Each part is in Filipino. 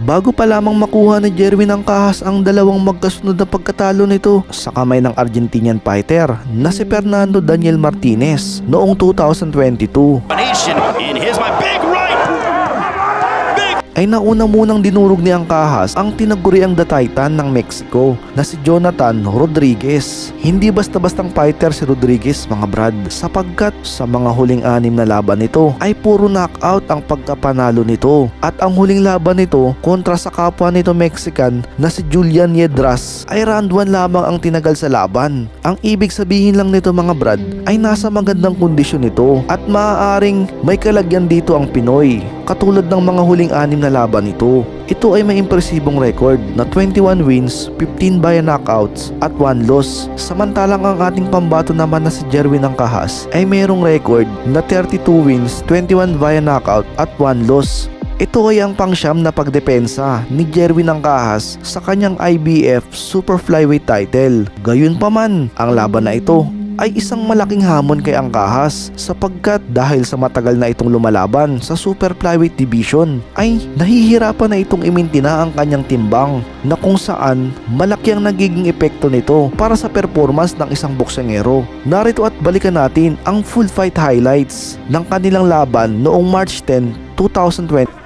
bago pa lamang makuha ni Jerwin Angkahas ang dalawang magkasunod na pagkatalo nito sa kamay ng Argentinian fighter na si Fernando Daniel Martinez noong 2022. Ay nauna munang dinurog ni Angkahas ang tinaguriang The Titan ng Mexico na si Jonathan Rodriguez. Hindi basta-bastang fighter si Rodriguez mga brad, sapagkat sa mga huling 6 na laban nito ay puro knockout ang pagkapanalo nito, at ang huling laban nito kontra sa kapwa nito Mexican na si Julian Yedras ay round 1 lamang ang tinagal sa laban. Ang ibig sabihin lang nito mga brad ay nasa magandang kondisyon nito at maaaring may kalagyan dito ang Pinoy katulad ng mga huling 6 na laban nito. Ito ay may impresibong record na 21 wins, 15 via knockouts at 1 loss. Samantalang ang ating pambato naman na si Jerwin Angkahas ay mayroong record na 32 wins, 21 via knockout at 1 loss. Ito ay ang pangsyam na pagdepensa ni Jerwin Angkahas sa kanyang IBF Super Flyweight title. Gayunpaman, ang laban na ito ay isang malaking hamon kay Angkahas, sapagkat dahil sa matagal na itong lumalaban sa Super Flyweight Division ay nahihirapan na itong imintina ang kanyang timbang, na kung saan malaki ang nagiging epekto nito para sa performance ng isang boksingero. Narito at balikan natin ang full fight highlights ng kanilang laban noong March 10, 2020.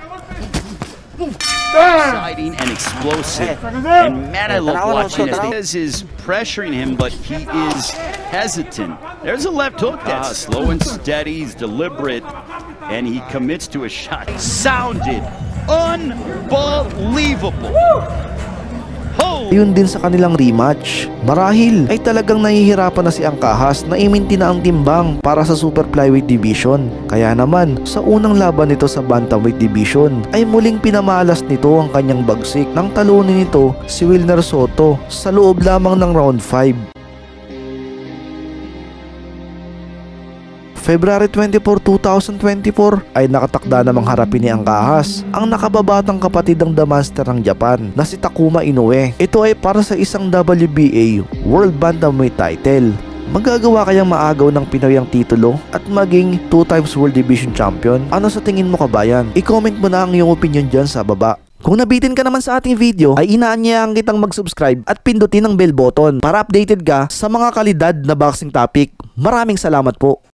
Exciting and explosive, and man, I love watching this. Is pressuring him, but he is hesitant. There's a left hook that's slow and steady, he's deliberate, and he commits to a shot. Sounded unbelievable. Yun din sa kanilang rematch. Marahil ay talagang nahihirapan na si Angkahas na imintina ang timbang para sa Super Flyweight Division. Kaya naman, sa unang laban nito sa Bantamweight Division ay muling pinamalas nito ang kanyang bagsik nang talunin nito si Wilner Soto sa loob lamang ng round 5. February 24, 2024 ay nakatakda namang harapin ni Angkahas ang nakababatang kapatid ng The Monster ng Japan na si Takuma Inoue. Ito ay para sa isang WBA World Bantamweight title. Magagawa kayang maagaw ng Pinoy ang titulo at maging 2 times World Division Champion? Ano sa tingin mo kabayan? I-comment mo na ang iyong opinion dyan sa baba. Kung nabitin ka naman sa ating video ay inaanyayahan kitang mag-subscribe at pindutin ang bell button para updated ka sa mga kalidad na boxing topic. Maraming salamat po.